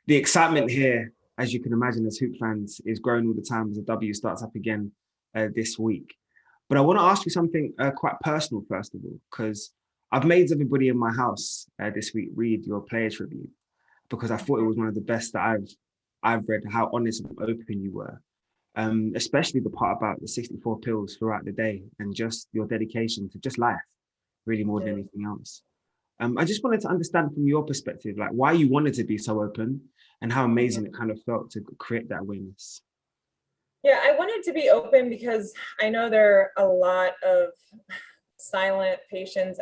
The excitement here, as you can imagine, as hoop fans, is growing all the time as the W starts up again this week. But I want to ask you something quite personal, first of all, because I've made everybody in my house this week read your player tribute because I thought it was one of the best that I've read. How honest and open you were, especially the part about the 64 pills throughout the day and just your dedication to just life, really more than Yeah. anything else. I just wanted to understand from your perspective, like why you wanted to be so open and how amazing it kind of felt to create that awareness. Yeah, I wanted to be open because I know there are a lot of silent patients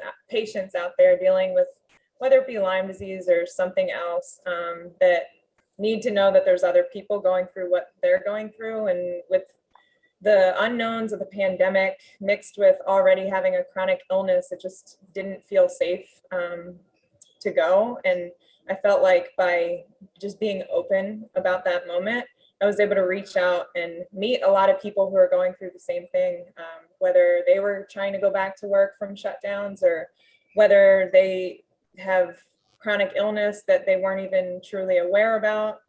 out there dealing with whether it be Lyme disease or something else, that need to know that there's other people going through what they're going through. And with the unknowns of the pandemic mixed with already having a chronic illness, it just didn't feel safe to go. And I felt like by just being open about that moment, I was able to reach out and meet a lot of people who are going through the same thing, whether they were trying to go back to work from shutdowns or whether they have chronic illness that they weren't even truly aware about.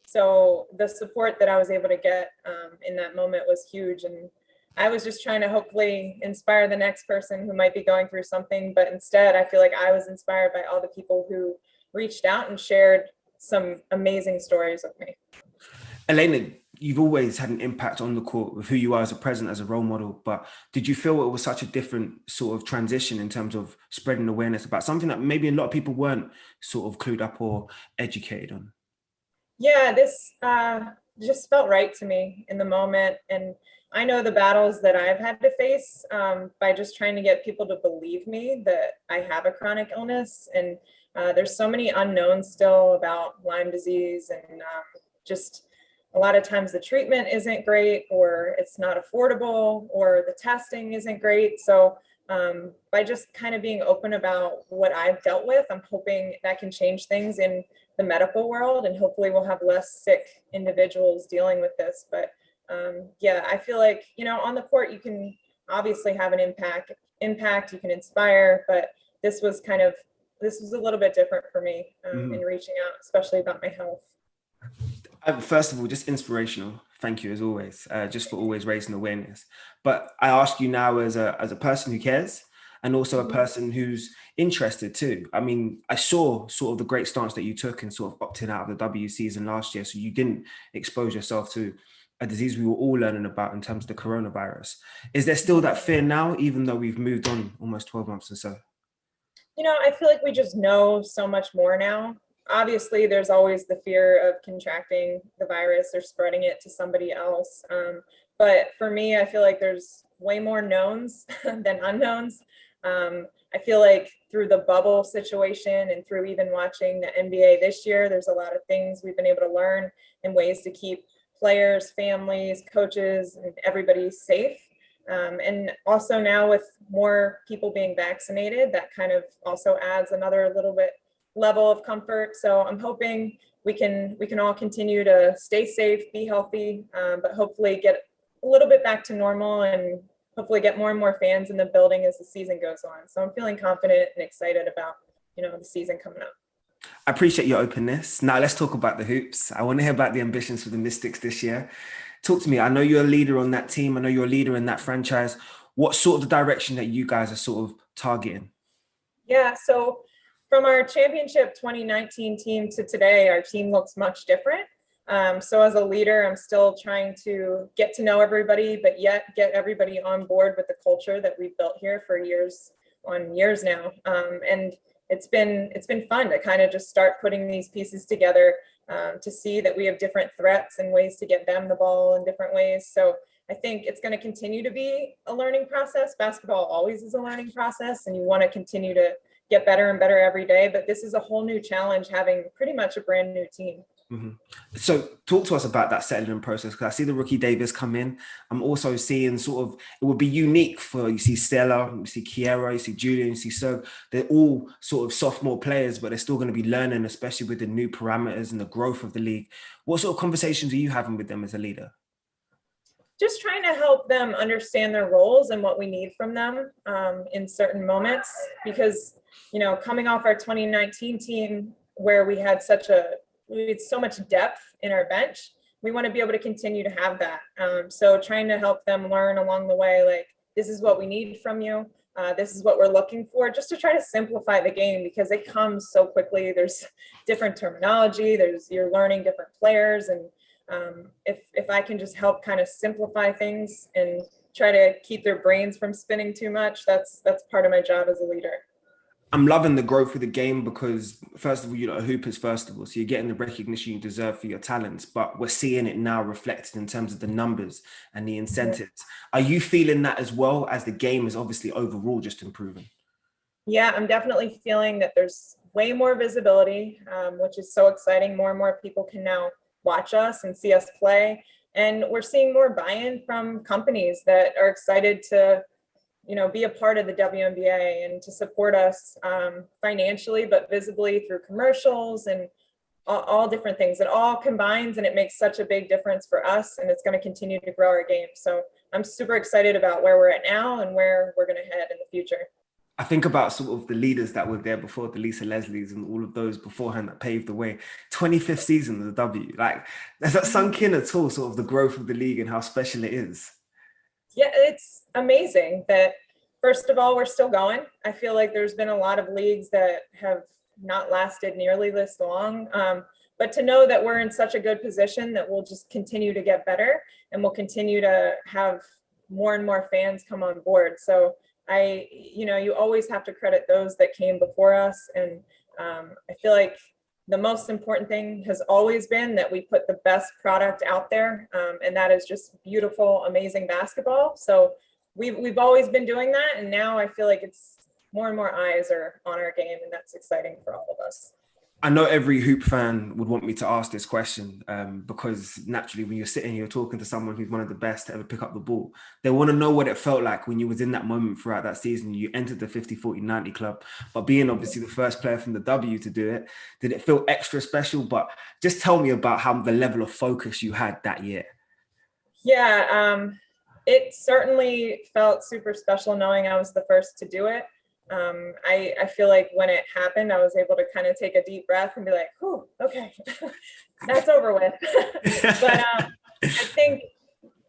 So the support that I was able to get in that moment was huge. And I was just trying to hopefully inspire the next person who might be going through something. But instead, I feel like I was inspired by all the people who reached out and shared some amazing stories with me. Elena, you've always had an impact on the court with who you are as a president, as a role model, but did you feel it was such a different sort of transition in terms of spreading awareness about something that maybe a lot of people weren't sort of clued up or educated on? Yeah, this just felt right to me in the moment. And I know the battles that I've had to face by just trying to get people to believe me that I have a chronic illness. And there's so many unknowns still about Lyme disease. And just a lot of times the treatment isn't great, or it's not affordable, or the testing isn't great. So by just kind of being open about what I've dealt with, I'm hoping that can change things in the medical world, and hopefully we'll have less sick individuals dealing with this. But yeah, I feel like, on the court, you can obviously have an impact, you can inspire, but this was a little bit different for me in reaching out, especially about my health. First of all, just inspirational. Thank you as always, just for always raising awareness. But I ask you now as a person who cares and also a person who's interested too. I mean, I saw sort of the great stance that you took in sort of opting out of the W season last year. So you didn't expose yourself to a disease we were all learning about in terms of the coronavirus. Is there still that fear now, even though we've moved on almost 12 months or so? I feel like we just know so much more now. Obviously, there's always the fear of contracting the virus or spreading it to somebody else. But for me, I feel like there's way more knowns than unknowns. I feel like through the bubble situation and through even watching the NBA this year, there's a lot of things we've been able to learn and ways to keep players, families, coaches, and everybody safe. And also now with more people being vaccinated, that kind of also adds another little bit level of comfort. So I'm hoping we can all continue to stay safe, be healthy, but hopefully get a little bit back to normal and hopefully get more and more fans in the building as the season goes on. So I'm feeling confident and excited about, the season coming up. I appreciate your openness. Now let's talk about the hoops. I want to hear about the ambitions for the Mystics this year. Talk to me. I know you're a leader on that team. I know you're a leader in that franchise. What sort of the direction that you guys are sort of targeting? Yeah, so from our championship 2019 team to today, our team looks much different. So as a leader, I'm still trying to get to know everybody, but yet get everybody on board with the culture that we've built here for years on years now. And it's been fun to kind of just start putting these pieces together to see that we have different threats and ways to get them the ball in different ways. So I think it's going to continue to be a learning process. Basketball always is a learning process, and you want to continue to get better and better every day. But this is a whole new challenge, having pretty much a brand new team. Mm-hmm. So talk to us about that settling process, because I see the rookie Davis come in. I'm also seeing sort of, it would be unique for, you see Stella, you see Kiera, you see Julian, you see Serg. They're all sort of sophomore players, but they're still going to be learning, especially with the new parameters and the growth of the league. What sort of conversations are you having with them as a leader? Just trying to help them understand their roles and what we need from them in certain moments, because, coming off our 2019 team where we had such a it's so much depth in our bench. We want to be able to continue to have that. So trying to help them learn along the way, like, this is what we need from you. This is what we're looking for, just to try to simplify the game, because it comes so quickly. There's different terminology, you're learning different players. And if I can just help kind of simplify things and try to keep their brains from spinning too much, that's part of my job as a leader. I'm loving the growth of the game because, first of all, you're not a hoopers, first of all. So you're getting the recognition you deserve for your talents, but we're seeing it now reflected in terms of the numbers and the incentives. Are you feeling that as well, as the game is obviously overall just improving? Yeah, I'm definitely feeling that there's way more visibility, which is so exciting. More and more people can now watch us and see us play. And we're seeing more buy-in from companies that are excited to, be a part of the WNBA and to support us financially, but visibly through commercials and all different things. It all combines, and it makes such a big difference for us, and it's going to continue to grow our game. So I'm super excited about where we're at now and where we're going to head in the future. I think about sort of the leaders that were there before, the Lisa Leslies and all of those beforehand that paved the way. 25th season of the W. Like, has that sunk in at all, sort of the growth of the league and how special it is? Yeah, it's amazing that, first of all, we're still going. I feel like there's been a lot of leagues that have not lasted nearly this long. But to know that we're in such a good position that we'll just continue to get better and we'll continue to have more and more fans come on board. So you always have to credit those that came before us. And I feel like the most important thing has always been that we put the best product out there. And that is just beautiful, amazing basketball. So we've always been doing that. And now I feel like it's more and more eyes are on our game, and that's exciting for all of us. I know every hoop fan would want me to ask this question because naturally when you're sitting here talking to someone who's one of the best to ever pick up the ball, they want to know what it felt like when you was in that moment throughout that season. You entered the 50, 40, 90 club, but being obviously the first player from the W to do it, did it feel extra special? But just tell me about how the level of focus you had that year. Yeah, it certainly felt super special knowing I was the first to do it. I feel like when it happened, I was able to kind of take a deep breath and be like, "Whew, okay, that's over with." But I think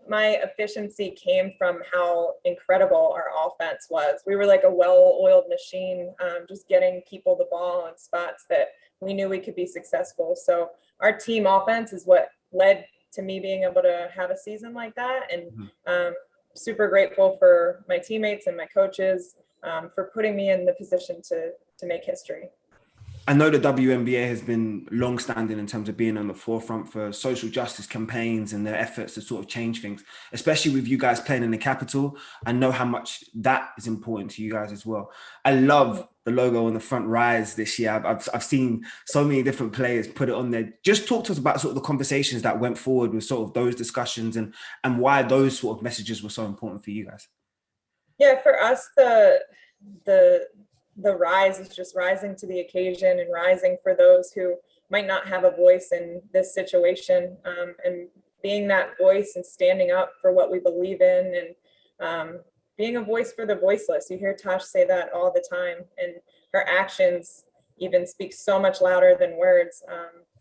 my efficiency came from how incredible our offense was. We were like a well-oiled machine, just getting people the ball in spots that we knew we could be successful. So our team offense is what led to me being able to have a season like that. And super grateful for my teammates and my coaches for putting me in the position to make history. I know the WNBA has been long-standing in terms of being on the forefront for social justice campaigns and their efforts to sort of change things, especially with you guys playing in the capital. I know how much that is important to you guys as well. I love the logo on the front, Rise, this year. I've seen so many different players put it on there. Just talk to us about sort of the conversations that went forward with sort of those discussions and why those sort of messages were so important for you guys. Yeah, for us, the rise is just rising to the occasion and rising for those who might not have a voice in this situation, and being that voice and standing up for what we believe in, and being a voice for the voiceless. You hear Tosh say that all the time, and her actions even speak so much louder than words,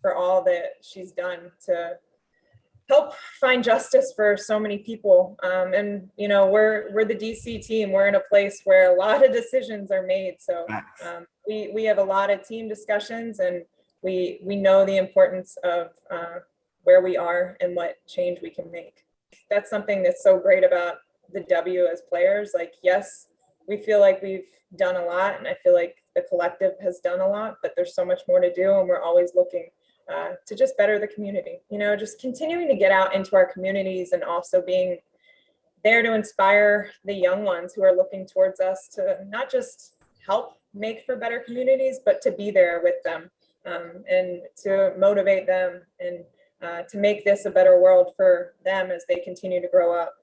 for all that she's done to help find justice for so many people. And we're the DC team. We're in a place where a lot of decisions are made. So we have a lot of team discussions, and we know the importance of where we are and what change we can make. That's something that's so great about the W as players. Like, yes, we feel like we've done a lot, and I feel like the collective has done a lot, but there's so much more to do, and we're always looking to just better the community, just continuing to get out into our communities, and also being there to inspire the young ones who are looking towards us to not just help make for better communities, but to be there with them, and to motivate them, and to make this a better world for them as they continue to grow up.